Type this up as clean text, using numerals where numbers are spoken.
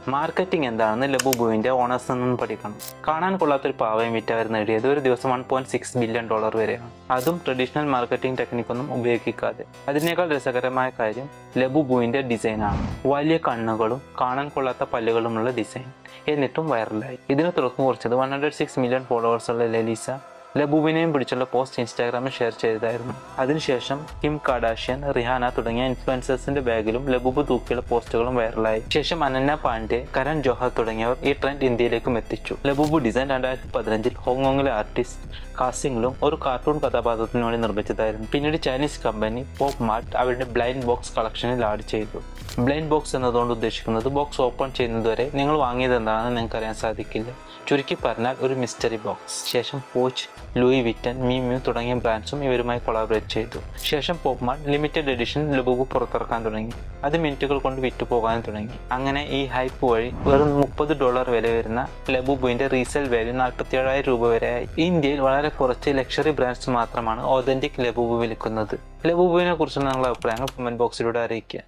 Marketing എന്താണെന്ന് ലബുബുവിന്റെ owners നിന്നും പഠിക്കണം. കാണാൻ കൊള്ളാത്തൊരു പാവയും വിറ്റ് അവർ നേടിയത് ഒരു ദിവസം $1.6 ബില്യൺ വരെയാണ്. അതും ട്രഡീഷണൽ മാർക്കറ്റിംഗ് ടെക്നിക്കൊന്നും ഉപയോഗിക്കാതെ. അതിനേക്കാൾ രസകരമായ കാര്യം ലബുബുവിന്റെ ഡിസൈനാണ്. വലിയ കണ്ണുകളും കാണാൻ കൊള്ളാത്ത പല്ലുകളുമുള്ള ഡിസൈൻ. എന്നിട്ടും വൈറലായി. ഇതിന് തുടക്കം കുറിച്ചത് 106 മില്യൺ ഫോളോവേഴ്സുള്ള ലലീസ ലബുബിനെയും പിടിച്ചുള്ള പോസ്റ്റ് ഇൻസ്റ്റാഗ്രാമിൽ ഷെയർ ചെയ്തതായിരുന്നു. അതിനുശേഷം കിം കാർഡാഷ്യൻ, റിഹാന തുടങ്ങിയ ഇൻഫ്ലുവൻസേഴ്സിന്റെ ബാഗിലും ലബുബ് തൂക്കിയുള്ള പോസ്റ്റുകളും വൈറലായി. ശേഷം അനന്യ പാണ്ഡെ, കരൺ ജോഹർ തുടങ്ങിയവർ ഈ ട്രെൻഡ് ഇന്ത്യയിലേക്കും എത്തിച്ചു. ലബുബ് ഡിസൈൻ 2015 ഹോങ്കോങ്ങിലെ ആർട്ടിസ്റ്റ് കാസിംഗ്ലും ഒരു കാർട്ടൂൺ കഥാപാത്രത്തിന് വേണ്ടി നിർമ്മിച്ചതായിരുന്നു. പിന്നീട് ചൈനീസ് കമ്പനി പോപ്പ് മാർട്ട് അവരുടെ ബ്ലൈൻഡ് ബോക്സ് കളക്ഷനിൽ ആഡ് ചെയ്തു. ബ്ലൈൻഡ് ബോക്സ് എന്നതുകൊണ്ട് ഉദ്ദേശിക്കുന്നത് ബോക്സ് ഓപ്പൺ ചെയ്യുന്നതുവരെ നിങ്ങൾ വാങ്ങിയത് എന്താണെന്ന് നിങ്ങൾക്ക് അറിയാൻ സാധിക്കില്ല. ചുരുക്കി പറഞ്ഞാൽ ഒരു മിസ്റ്ററി ബോക്സ്. ശേഷം പോച്ച്, ലൂയി വിറ്റൻ, മിയു തുടങ്ങിയ ബ്രാൻഡ്സും ഇവരുമായി കൊളാബറേറ്റ് ചെയ്തു. ശേഷം Pop Mart limited edition Labubu പുറത്തിറക്കാൻ തുടങ്ങി. അത് മിനിറ്റുകൾ കൊണ്ട് വിറ്റുപോകാനും തുടങ്ങി. അങ്ങനെ ഈ ഹൈപ്പ് വഴി വെറും $30 വില വരുന്ന ലബുബുവിന്റെ റീസെയിൽ വാല്യൂ $47,000 വരെയായി. ഇന്ത്യയിൽ വളരെ കുറച്ച് ലക്ഷറി ബ്രാൻഡ്സ് മാത്രമാണ് ഒതന്റിക് ലബുബു വിൽക്കുന്നത്. ലബുബുവിനെ കുറിച്ചുള്ള നിങ്ങളുടെ അഭിപ്രായങ്ങൾ കമന്റ് ബോക്സിലൂടെ അറിയിക്കുക.